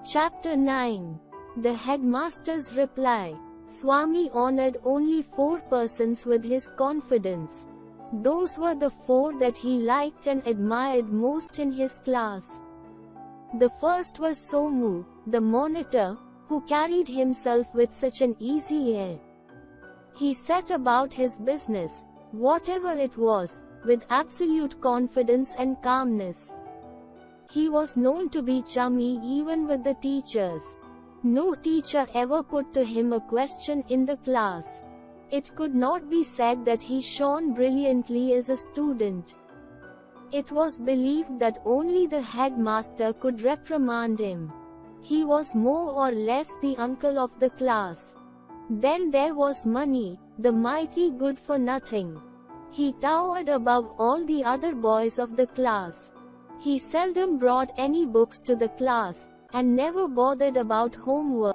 Chapter 9. The headmaster's reply. Swami honored only 4 persons with his confidence. Those were the 4 that he liked and admired most in his class. The first was Somu, the monitor, who carried himself with such an easy air. He set about his business, whatever it was, with absolute confidence and calmness. He was known to be chummy even with the teachers. No teacher ever put to him a question in the class. It could not be said that he shone brilliantly as a student. It was believed that only the headmaster could reprimand him. He was more or less the uncle of the class. Then there was Mani, the mighty good-for-nothing. He towered above all the other boys of the class. He seldom brought any books to the class, and never bothered about homework.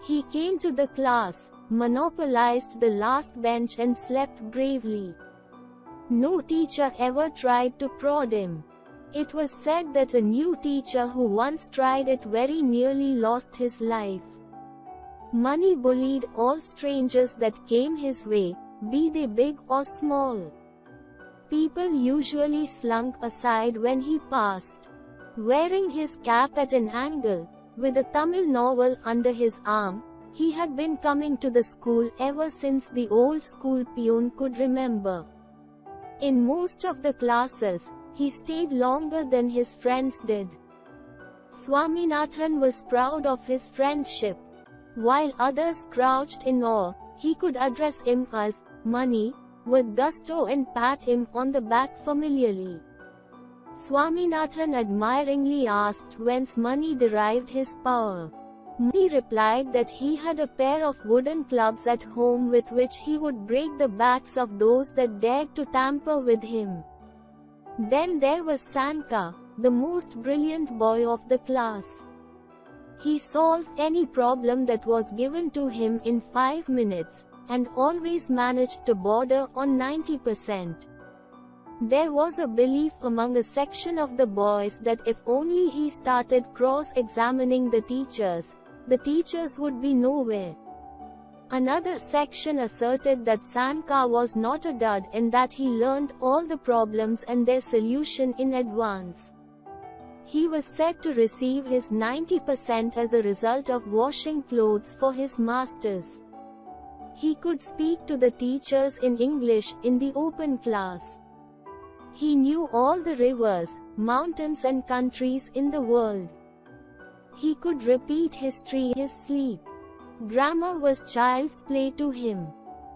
He came to the class, monopolized the last bench and slept bravely. No teacher ever tried to prod him. It was said that a new teacher who once tried it very nearly lost his life. Mani bullied all strangers that came his way, be they big or small. People usually slunk aside when he passed. Wearing his cap at an angle, with a Tamil novel under his arm, he had been coming to the school ever since the old school peon could remember. In most of the classes, he stayed longer than his friends did. Swaminathan was proud of his friendship. While others crouched in awe, he could address him as Mani with gusto and pat him on the back familiarly. Swaminathan admiringly asked whence Mani derived his power. Mani replied that he had a pair of wooden clubs at home with which he would break the backs of those that dared to tamper with him. Then there was Sanka, the most brilliant boy of the class. He solved any problem that was given to him in 5 minutes, and always managed to border on 90%. There was a belief among a section of the boys that if only he started cross-examining the teachers would be nowhere. Another section asserted that Sanka was not a dud and that he learned all the problems and their solution in advance. He was said to receive his 90% as a result of washing clothes for his masters. He could speak to the teachers in English in the open class. He knew all the rivers, mountains and countries in the world. He could repeat history in his sleep. Grammar was child's play to him.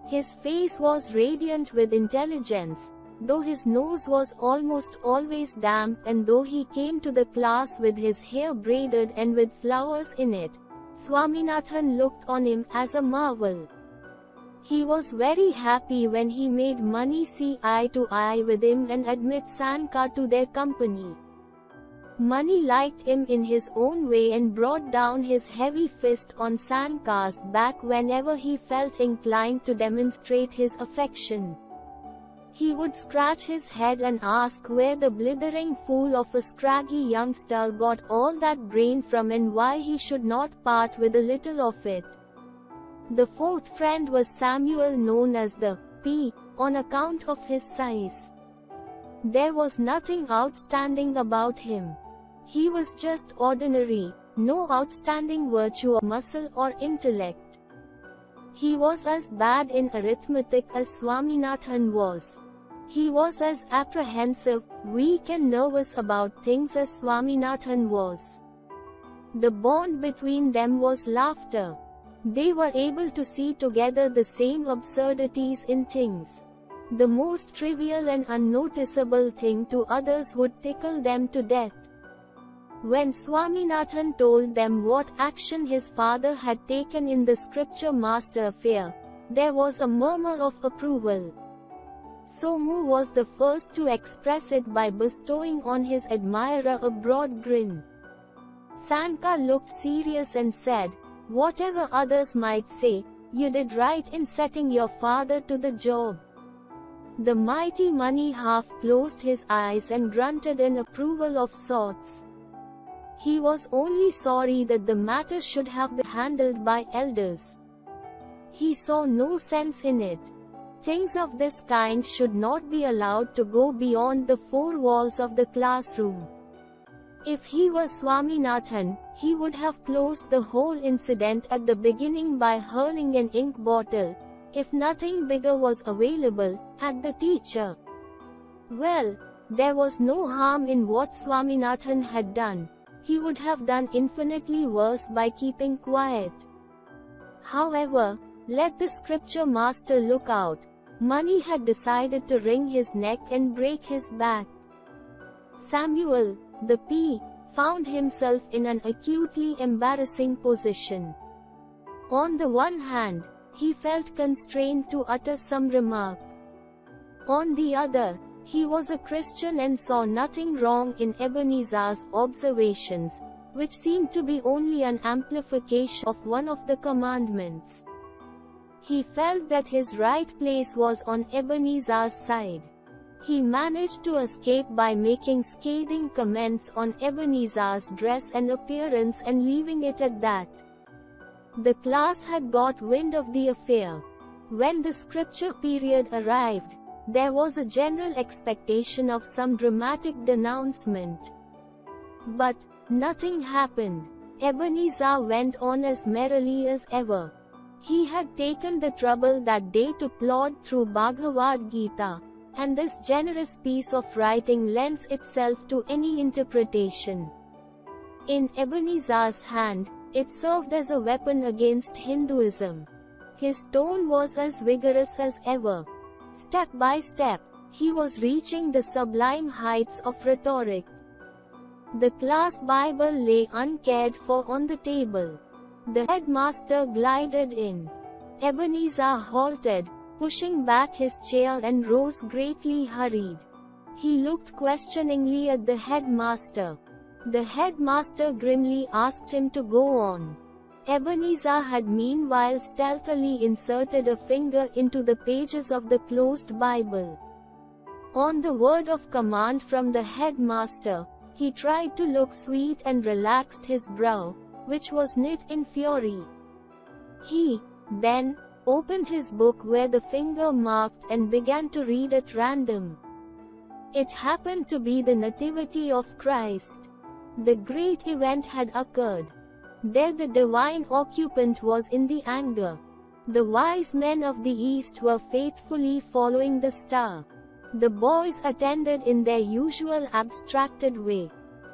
His face was radiant with intelligence, though his nose was almost always damp, and though he came to the class with his hair braided and with flowers in it, Swaminathan looked on him as a marvel. He was very happy when he made Mani see eye to eye with him and admit Sanka to their company. Mani liked him in his own way and brought down his heavy fist on Sanka's back whenever he felt inclined to demonstrate his affection. He would scratch his head and ask where the blithering fool of a scraggy youngster got all that brain from and why he should not part with a little of it. The 4th friend was Samuel, known as the P, on account of his size. There was nothing outstanding about him. He was just ordinary, no outstanding virtue or muscle or intellect. He was as bad in arithmetic as Swaminathan was. He was as apprehensive, weak and nervous about things as Swaminathan was. The bond between them was laughter. They were able to see together the same absurdities in things. The most trivial and unnoticeable thing to others would tickle them to death. When Swaminathan told them what action his father had taken in the scripture master affair, there was a murmur of approval. Somu was the first to express it by bestowing on his admirer a broad grin. Sanka looked serious and said, "Whatever others might say, you did right in setting your father to the job." The mighty Mani half closed his eyes and grunted in approval of sorts. He was only sorry that the matter should have been handled by elders. He saw no sense in it. Things of this kind should not be allowed to go beyond the four walls of the classroom. If he were Swaminathan, he would have closed the whole incident at the beginning by hurling an ink bottle, if nothing bigger was available, at the teacher. Well, there was no harm in what Swaminathan had done. He would have done infinitely worse by keeping quiet. However, let the scripture master look out. Mani had decided to wring his neck and break his back. Samuel, the P, found himself in an acutely embarrassing position. On the one hand, he felt constrained to utter some remark. On the other, he was a Christian and saw nothing wrong in Ebenezer's observations, which seemed to be only an amplification of one of the commandments. He felt that his right place was on Ebenezer's side. He managed to escape by making scathing comments on Ebenezer's dress and appearance and leaving it at that. The class had got wind of the affair. When the scripture period arrived, there was a general expectation of some dramatic denouncement. But nothing happened. Ebenezer went on as merrily as ever. He had taken the trouble that day to plod through Bhagavad Gita, and this generous piece of writing lends itself to any interpretation. In Ebenezer's hand, it served as a weapon against Hinduism. His tone was as vigorous as ever. Step by step, he was reaching the sublime heights of rhetoric. The class Bible lay uncared for on the table. The headmaster glided in. Ebenezer halted, pushing back his chair and rose greatly hurried. He looked questioningly at the headmaster. The headmaster grimly asked him to go on. Ebenezer had meanwhile stealthily inserted a finger into the pages of the closed Bible. On the word of command from the headmaster, he tried to look sweet and relaxed his brow, which was knit in fury. He, then, opened his book where the finger marked and began to read at random. It happened to be the Nativity of Christ. The great event had occurred. There the divine occupant was in the anger. The wise men of the East were faithfully following the star. The boys attended in their usual abstracted way.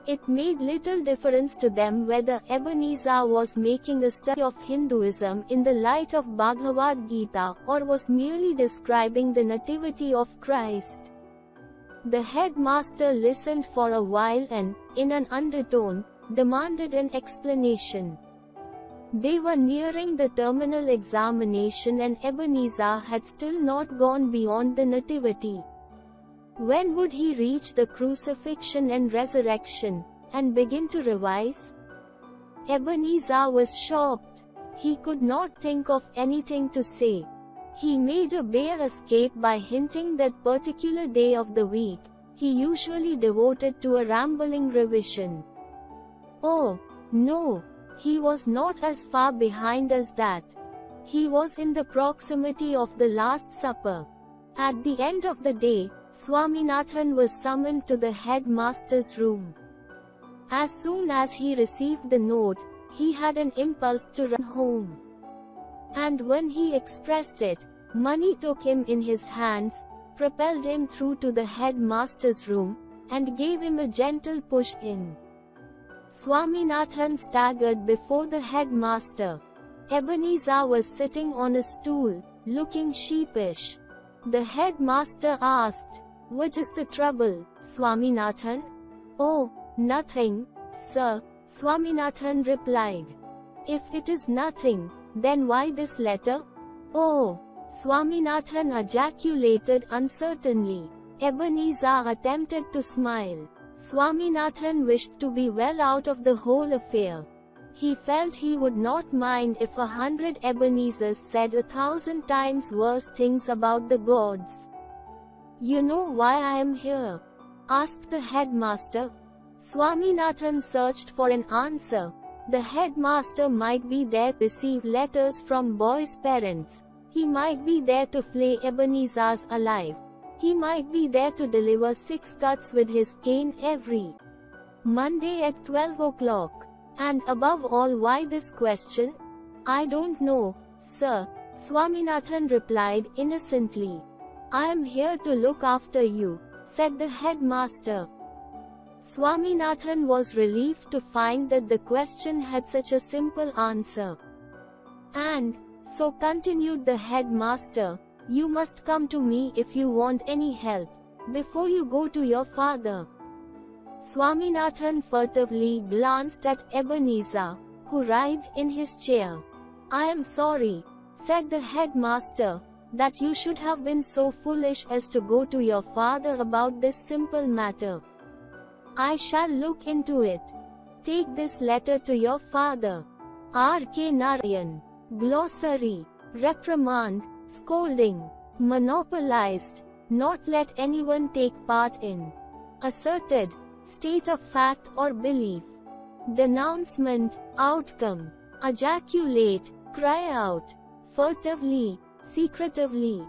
It made little difference to them whether Ebenezer was making a study of Hinduism in the light of Bhagavad Gita or was merely describing the Nativity of Christ. The headmaster listened for a while and, in an undertone, demanded an explanation. They were nearing the terminal examination and Ebenezer had still not gone beyond the Nativity. When would he reach the crucifixion and resurrection, and begin to revise? Ebenezer was shocked. He could not think of anything to say. He made a bare escape by hinting that particular day of the week, he usually devoted to a rambling revision. Oh, no, he was not as far behind as that. He was in the proximity of the Last Supper. At the end of the day, Swaminathan was summoned to the headmaster's room. As soon as he received the note, he had an impulse to run home. And when he expressed it, Mani took him in his hands, propelled him through to the headmaster's room, and gave him a gentle push in. Swaminathan staggered before the headmaster. Ebenezer was sitting on a stool, looking sheepish. The headmaster asked, "What is the trouble, Swaminathan?" "Oh, nothing, sir," Swaminathan replied. "If it is nothing, then why this letter?" "Oh," Swaminathan ejaculated uncertainly. Ebenezer attempted to smile. Swaminathan wished to be well out of the whole affair. He felt he would not mind if 100 Ebenezers said 1,000 times worse things about the gods. "You know why I am here?" asked the headmaster. Swaminathan searched for an answer. The headmaster might be there to receive letters from boys' parents. He might be there to flay Ebenezer's alive. He might be there to deliver 6 cuts with his cane every Monday at 12 o'clock. And above all, why this question? I don't know, sir, Swaminathan replied innocently. I am here to look after you, said the headmaster. Swaminathan was relieved to find that the question had such a simple answer. And so, continued the headmaster, you must come to me if you want any help, before you go to your father. Swaminathan furtively glanced at Ebenezer, who writhed in his chair. I am sorry, said the headmaster, that you should have been so foolish as to go to your father about this simple matter. I shall look into it. Take this letter to your father. R.K. Narayan. Glossary. Reprimand, scolding, monopolized, not let anyone take part in. Asserted, state of fact or belief. Denouncement, outcome. Ejaculate, cry out. Furtively, secretively.